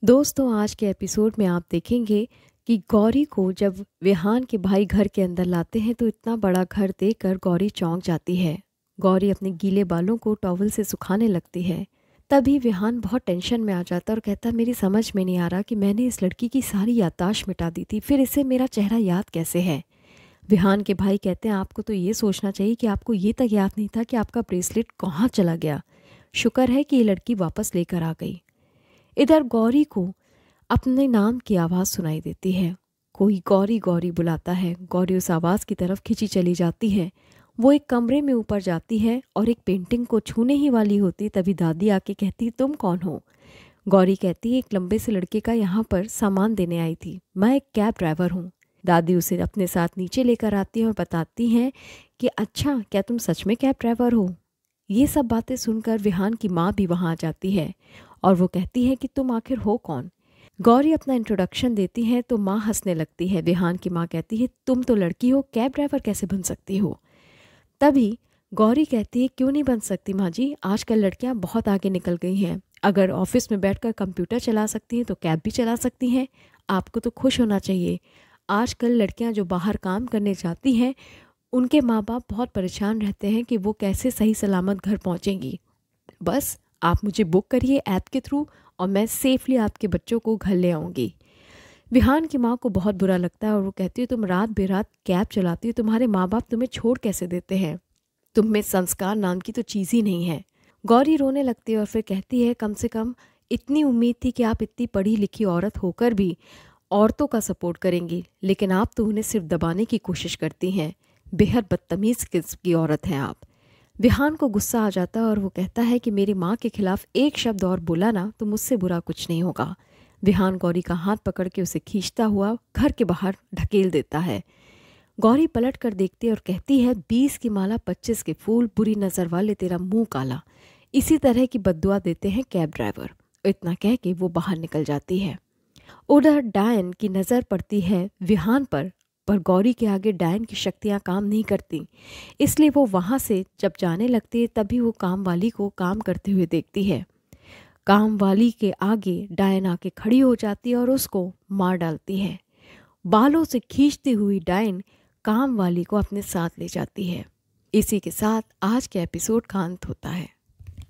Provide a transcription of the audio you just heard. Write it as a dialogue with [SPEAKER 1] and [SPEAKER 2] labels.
[SPEAKER 1] दोस्तों, आज के एपिसोड में आप देखेंगे कि गौरी को जब विहान के भाई घर के अंदर लाते हैं तो इतना बड़ा घर देखकर गौरी चौंक जाती है। गौरी अपने गीले बालों को टॉवल से सुखाने लगती है। तभी विहान बहुत टेंशन में आ जाता है और कहता है, मेरी समझ में नहीं आ रहा कि मैंने इस लड़की की सारी याददाश्त मिटा दी थी, फिर इसे मेरा चेहरा याद कैसे है। विहान के भाई कहते हैं, आपको तो ये सोचना चाहिए कि आपको ये तक याद नहीं था कि आपका ब्रेसलेट कहाँ चला गया। शुक्र है कि ये लड़की वापस लेकर आ गई। इधर गौरी को अपने नाम की आवाज़ सुनाई देती है। कोई गौरी गौरी बुलाता है। गौरी उस आवाज़ की तरफ खिंची चली जाती है। वो एक कमरे में ऊपर जाती है और एक पेंटिंग को छूने ही वाली होती, तभी दादी आके कहती, तुम कौन हो। गौरी कहती है, एक लंबे से लड़के का यहाँ पर सामान देने आई थी, मैं एक कैब ड्राइवर हूँ। दादी उसे अपने साथ नीचे लेकर आती हैं और बताती हैं कि अच्छा, क्या तुम सच में कैब ड्राइवर हो। ये सब बातें सुनकर विहान की माँ भी वहाँ आ जाती है और वो कहती है कि तुम आखिर हो कौन। गौरी अपना इंट्रोडक्शन देती है तो माँ हंसने लगती है। विहान की माँ कहती है, तुम तो लड़की हो, कैब ड्राइवर कैसे बन सकती हो। तभी गौरी कहती है, क्यों नहीं बन सकती माँ जी, आजकल लड़कियाँ बहुत आगे निकल गई हैं। अगर ऑफिस में बैठकर कंप्यूटर चला सकती हैं तो कैब भी चला सकती हैं। आपको तो खुश होना चाहिए। आजकल लड़कियाँ जो बाहर काम करने जाती हैं उनके माँ बाप बहुत परेशान रहते हैं कि वो कैसे सही सलामत घर पहुँचेंगी। बस आप मुझे बुक करिए ऐप के थ्रू और मैं सेफली आपके बच्चों को घर ले आऊँगी। विहान की माँ को बहुत बुरा लगता है और वो कहती है, तुम रात बेरात कैब चलाती हो, तुम्हारे माँ बाप तुम्हें छोड़ कैसे देते हैं। तुम में संस्कार नाम की तो चीज़ ही नहीं है। गौरी रोने लगती है और फिर कहती है, कम से कम इतनी उम्मीद थी कि आप इतनी पढ़ी लिखी औरत होकर भी औरतों का सपोर्ट करेंगी, लेकिन आप तो उन्हें सिर्फ दबाने की कोशिश करती हैं। बेहद बदतमीज़ किस्म की औरत हैं आप। विहान को गुस्सा आ जाता है और वो कहता है कि मेरी माँ के खिलाफ एक शब्द और बोला ना तो मुझसे बुरा कुछ नहीं होगा। विहान गौरी का हाथ पकड़ के उसे खींचता हुआ घर के बाहर ढकेल देता है। गौरी पलट कर देखती है और कहती है, 20 की माला 25 के फूल, बुरी नज़र वाले तेरा मुंह काला। इसी तरह की बद्दुआ देते हैं कैब ड्राइवर। इतना कह के वो बाहर निकल जाती है। उधर डायन की नज़र पड़ती है विहान पर गौरी के आगे डायन की शक्तियाँ काम नहीं करती। इसलिए वो वहाँ से जब जाने लगती है तभी वो काम वाली को काम करते हुए देखती है। काम वाली के आगे डायन आके खड़ी हो जाती है और उसको मार डालती है। बालों से खींचती हुई डायन काम वाली को अपने साथ ले जाती है। इसी के साथ आज के एपिसोड का अंत होता है।